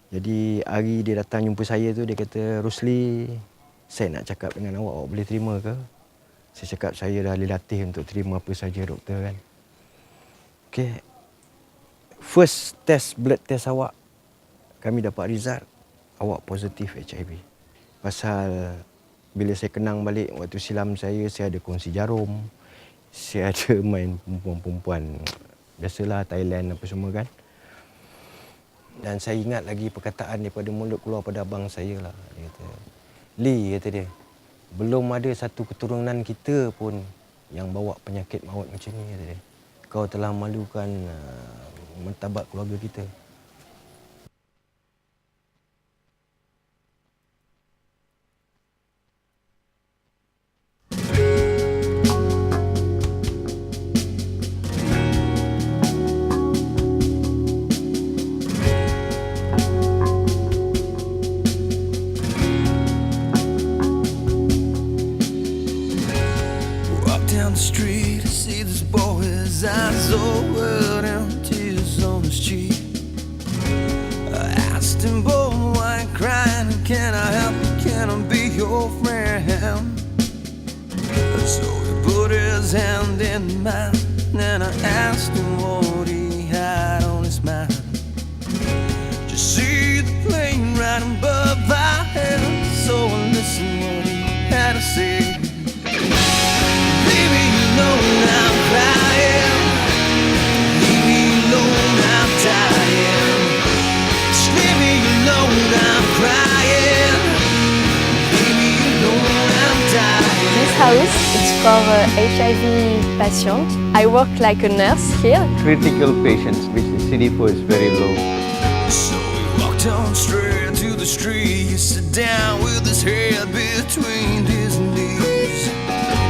Jadi hari dia datang jumpa saya tu, dia kata, "Rusli, saya nak cakap dengan awak, awak boleh terima ke?" Saya cakap, "Saya dah dilatih untuk terima apa saja, doktor," kan. Okey. First test, blood test awak, kami dapat result, awak positif HIV. Pasal bila saya kenang balik waktu silam saya ada kongsi jarum, saya ada main perempuan-perempuan, biasalah Thailand apa semua kan. Dan saya ingat lagi perkataan daripada mulut keluar pada abang saya lah. Dia kata, "Lee," kata dia, "belum ada satu keturunan kita pun yang bawa penyakit maut macam ni," kata dia. "Kau telah malukan martabat keluarga kita." Walk down the street, I see this boy, his eyes all wet and tears on his cheek. I asked him, "Boy, why you crying? Can I help you? Can I be your friend?" So he put his hand in mine, and I asked him what he had on his mind. Just see the plane right above our heads, so I listened what he had to say. Leave me alone, I'm crying. Leave me alone, I'm dying. Just leave me alone, I'm crying. Leave me alone, I'm dying. This house is for HIV patients. I work like a nurse here. Critical patients, which the CD4 is very low. So we walked on straight to the street. He sat down with his head between his knees.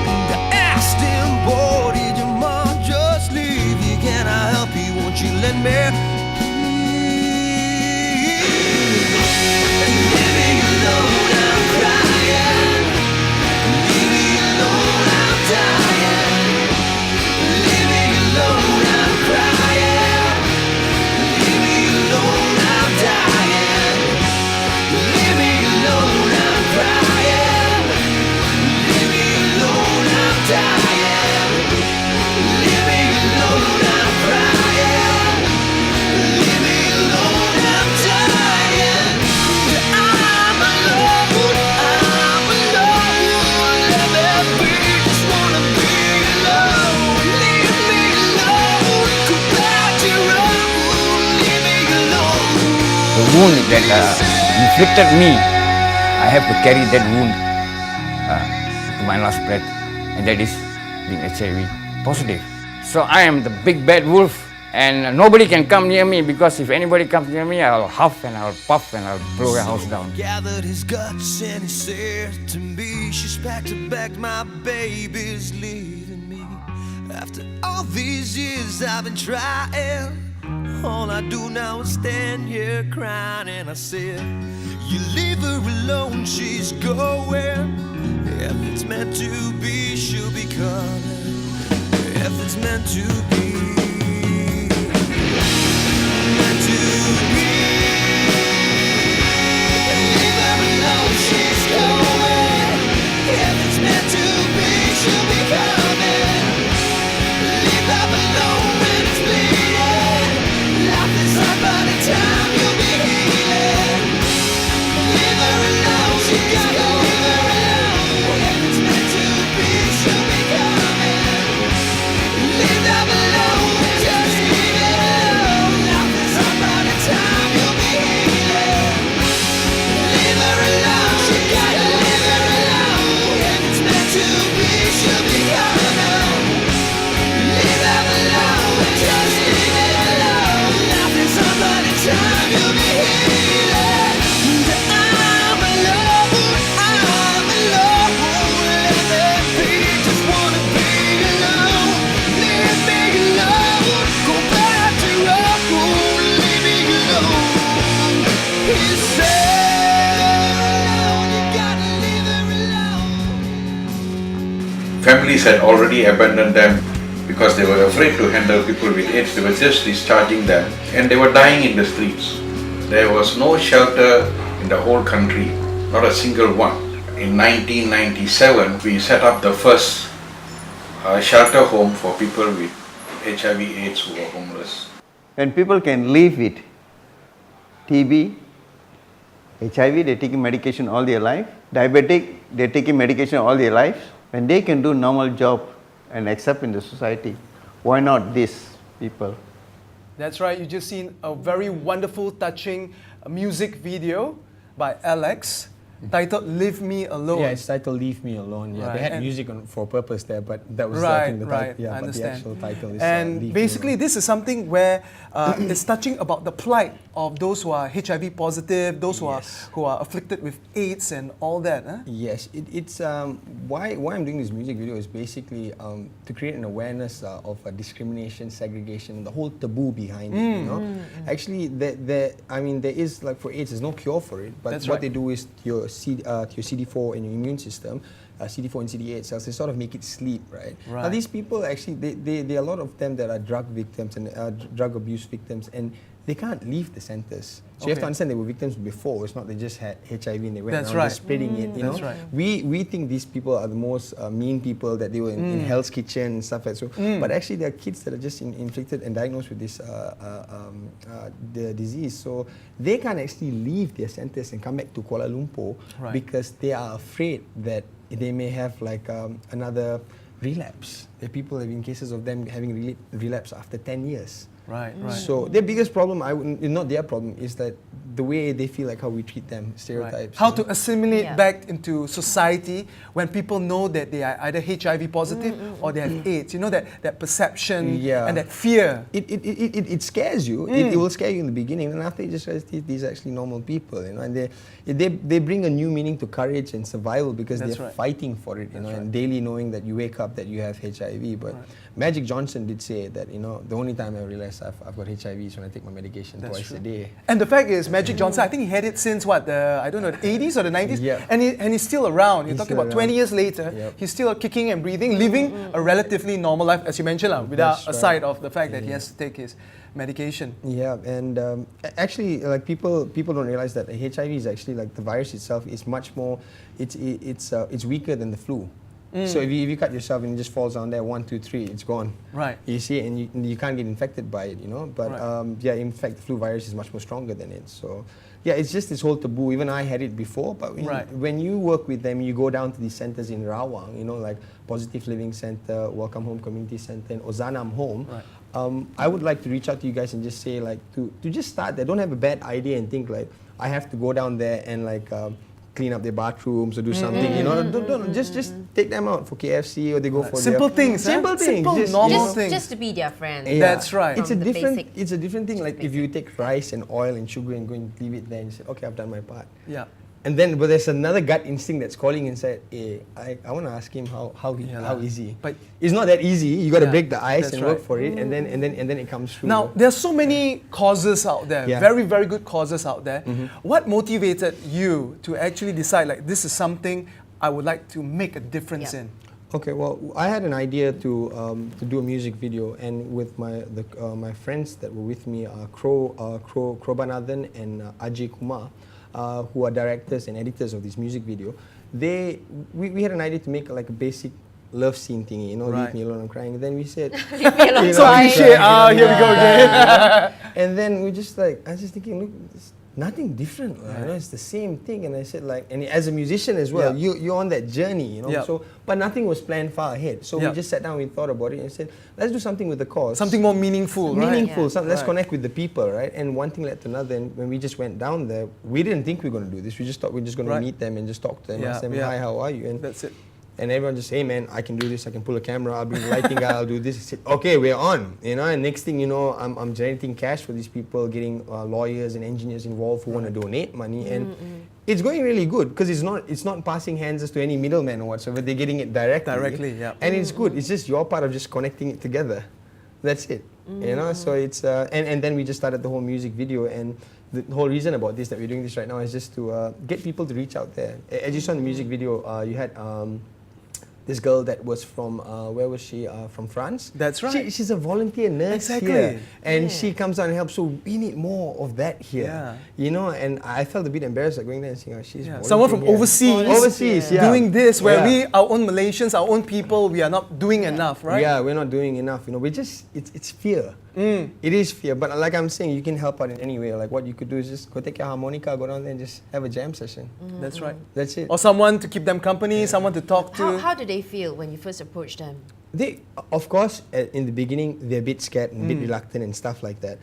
And I asked him, "Boy, did your mom just leave you? Can I help you? Won't you let me leave me alone, I'm crying. Leave me alone, I'm dying. Leave me alone, I'm crying. Leave me alone, I'm dying. Leave me alone, I'm crying. Leave me alone, I'm dying. Leave me alone, I'm crying. Leave me alone, I'm dying. I'm alone, let me be, just wanna be alone. Leave me alone, go back to your own. Leave me alone. The wound that inflicted me, I have to carry that wound to my last breath, and that is being HIV positive. So I am the big bad wolf, and nobody can come near me, because if anybody comes near me, I'll huff and I'll puff and I'll blow your house down. Gathered his guts and he said to me, "She's packed her bag, my baby's leaving me. After all these years I've been trying, all I do now is stand here crying." And I said, "You leave her alone, she's going. If it's meant to be, she'll be coming. If it's meant to be, meant to be. Leave her alone, she's going. If it's meant to be, she'll be coming. Leave her alone when it's bleeding. Life is hard, but in time you'll be healing. Leave her alone, she's going. Leave her alone. If it's meant to be, she'll be coming. Leave her alone, just leave it alone. Life is hard, but in time you'll be healing. Leave her alone, she gotta leave her alone. If it's meant to be, she'll be coming. Leave her alone, just leave it alone. Life is hard, but in time you'll be healing. I'm alone, let me be, just wanna be alone. Leave me alone, go back to your home. Leave me alone, he said. You gotta leave her alone. Families had already abandoned them because they were afraid to handle people with AIDS. They were just discharging them and they were dying in the streets. there was no shelter in the whole country, not a single one. In 1997, we set up the first shelter home for people with HIV/AIDS who were homeless. When people can live with TB, HIV, they're taking medication all their life. Diabetic, they're taking medication all their life. When they can do normal job and accept in the society, why not these people? That's right, you just seen a very wonderful, touching music video by Alex titled Leave Me Alone. Yeah, it's titled Leave Me Alone. Yeah, Right, they had and- music for purpose there, but that was I Right, think the right, title. Yeah, I but the understand. actual title is And Leave Me basically, Alone. this is something where it's touching about the plight of those who are HIV positive, those Yes. who are afflicted with AIDS and all that. Huh? Yes, it's why I'm doing this music video is basically to create an awareness of discrimination, segregation, the whole taboo behind it. You know, actually, there is like for AIDS, there's no cure for it. But That's what right. they do is to your CD4 and your immune system. CD4 and CD8 cells, they sort of make it sleep, right? Now Right. these people actually, there are a lot of them that are drug victims and drug abuse victims, and they can't leave the centers. So you have to Okay. understand they were victims before. It's not they just had HIV and they went That's around right. just spreading it. You That's know, right. we think these people are the most mean people, that they were in Hell's Kitchen and stuff like so. But actually, there are kids that are just inflicted and diagnosed with this the disease. So they can't actually leave their centers and come back to Kuala Lumpur Right. because they are afraid that they may have like another relapse. There are people in cases of them having relapse after 10 years. Right, right. So their biggest problem, not their problem, is that the way they feel like how we treat them, stereotypes. How you know. to assimilate Yeah. back into society when people know that they are either HIV positive or they have AIDS. You know, that perception Yeah. and that fear. It scares you. It will scare you in the beginning, and after you just realize these are actually normal people, you know, and they bring a new meaning to courage and survival because That's they're right. fighting for it, you know, and daily knowing that you wake up that you have HIV. But Magic Johnson did say that, you know, the only time I realize I've got HIV is when I take my medication That's twice true. a day. And the fact is, Magic Johnson, I think he had it since what, the 80s or the 90s? Yeah. And he's still around. You're He's talking still about 20 around. years later, Yep. he's still kicking and breathing, living a relatively normal life, as you mentioned, without That's right. aside of the fact that he has to take his medication. Yeah, and actually, like people don't realize that HIV is actually like the virus itself is much more. It's weaker than the flu. So if you cut yourself and it just falls down there, 1, 2, 3, it's gone. Right. You see, and you can't get infected by it, you know. But Right. yeah, in fact, the flu virus is much more stronger than it. So yeah, it's just this whole taboo. Even I had it before, but Right. when you work with them, you go down to these centers in Rawang, you know, like Positive Living Center, Welcome Home Community Center, and Ozanam Home. Right. I would like to reach out to you guys and just say like to just start there. Don't have a bad idea and think like I have to go down there and like clean up their bathrooms or do something. You know, don't just take them out for KFC or they go for Simple their, things, huh? Simple things, Simple, just, normal you know. things. Just to be their friend. Yeah. That's right. It's a From the different. basic- It's a different thing. Like if basic. you take rice and oil and sugar and go and leave it there and say, okay, I've done my part. Yeah. And then, but there's another gut instinct that's calling inside. Hey, I want to ask him how Yeah, how lah. easy. But- it's not that easy. You got to Yeah, break the ice that's and work right. for it, and then it comes through. Now, there's so many causes out there, Yeah. very, very good causes out there. What motivated you to actually decide, like, this is something I would like to make a difference Yeah. in? Okay, well, I had an idea to do a music video, and with my friends that were with me, Krobanathan and Ajay Kumar, who are directors and editors of this music video, we had an idea to make like a basic love scene thingy, you know, Right. leave me alone, I'm crying. And then we said, Leave me alone. You know, So Sorry. cliche, here we go again. and then we just like, I was just thinking, look, it's nothing different, you know, it's the same thing. And I said like, and as a musician as well, Yeah. you're on that journey, you know. Yeah. So, but nothing was planned far ahead. So Yeah. we just sat down, we thought about it, and said, let's do something with the cause. Something more meaningful, right? meaningful. Yeah. Let's Right. connect with the people, right? And one thing led to another. And when we just went down there, we didn't think we were going to do this. We just thought we were just going Right. to meet them and just talk to them, Yeah, ask them, yeah. hi, how are you? And That's it. and everyone just, hey man, I can do this, I can pull a camera, I'll bring the lighting guy, I'll do this. I said, okay, we're on, you know. And next thing you know, I'm generating cash for these people, getting lawyers and engineers involved who want to donate money, and it's going really good because it's not passing hands to any middleman or whatsoever. They're getting it directly. Directly, yeah. And it's good. It's just your part of just connecting it together. That's it. You know. So it's and then we just started the whole music video, and the whole reason about this that we're doing this right now is just to get people to reach out there. As you saw in the music video, you had this girl that was from where was she? From France. That's right. She's a volunteer nurse Exactly. here, and she comes out and helps. So we need more of that here. Yeah. You know, and I felt a bit embarrassed like going there and saying, "Oh, she's Someone from volunteering here." overseas, yeah. doing this, where Yeah. we, our own Malaysians, our own people, we are not doing enough, right? Yeah, we're not doing enough. You know, we just it's fear. It is fear, but like I'm saying, you can help out in any way. Like what you could do is just go take your harmonica, go down there and just have a jam session. That's right. That's it. Or someone to keep them company, someone to talk to. How do they feel when you first approach them? They, of course, in the beginning, they're a bit scared and a bit reluctant and stuff like that.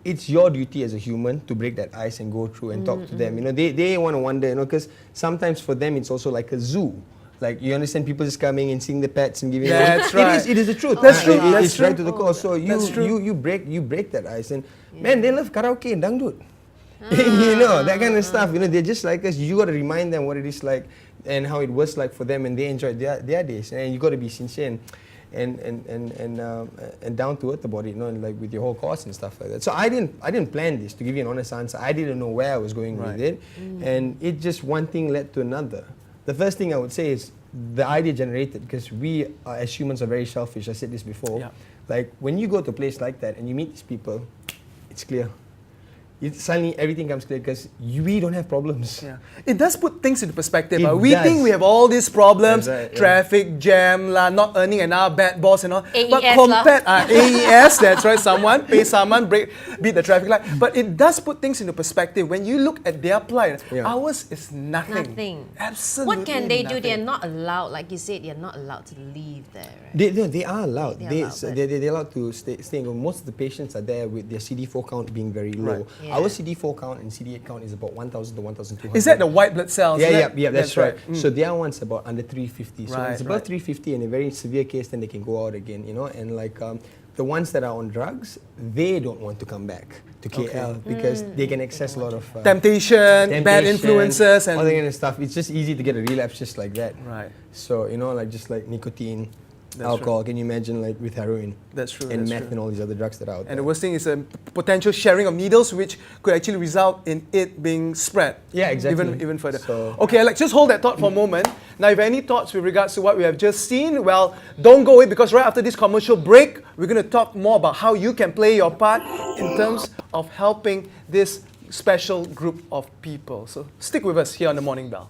It's your duty as a human to break that ice and go through and talk to them. You know, they want to wonder, you know, because sometimes for them it's also like a zoo. Like, you understand, people just coming and seeing the pets and giving. That's right. It is the truth. That's true. That's It's true. right to the core. So you break that ice, and man, they love karaoke and dangdut. You know, that kind of stuff. You know, they're just like us. You got to remind them what it is like and how it was like for them, and they enjoyed their days. And you got to be sincere and down to earth about it, you know, and like with your whole course and stuff like that. So I didn't plan this, to give you an honest answer. I didn't know where I was going with it, and it just one thing led to another. The first thing I would say is the idea generated because we as humans are very selfish. I said this before. Yeah. Like when you go to a place like that and you meet these people, it's clear. Suddenly everything comes clear because we don't have problems. Yeah. It does put things into perspective. It We does. think we have all these problems, That's right, yeah. traffic jam, not earning enough, bad boss and all. But AES compared, AES, that's right, pay someone, beat the traffic light. But it does put things into perspective. When you look at their plight, ours is nothing. Nothing. Absolutely What can they do? nothing. They are not allowed, like you said, they are not allowed to leave there, right? They are allowed. They're They're allowed to stay. Most of the patients are there with their CD4 count being very low. Right. Yeah. Our CD4 count and CD8 count is about 1,000 to 1,200. Is that the white blood cells? Yeah, isn't it? that's right. So their one's about under 350. So Right, it's above right. 350 in a very severe case, then they can go out again, you know. And like the ones that are on drugs, they don't want to come back to KL because they can access a lot of Temptation, bad influences, all that and kind of stuff. It's just easy to get a relapse just like that. right. So, you know, like just like nicotine, That's alcohol, can you imagine like with heroin? That's true. And that's meth true. and all these other drugs that are out And the there. worst thing is a potential sharing of needles, which could actually result in it being spread. Yeah, exactly. Even further. So- Okay, Alex, just hold that thought for a moment. Now, if you have any thoughts with regards to what we have just seen, well, don't go away because right after this commercial break, we're going to talk more about how you can play your part in terms of helping this special group of people. So stick with us here on The Morning Bell.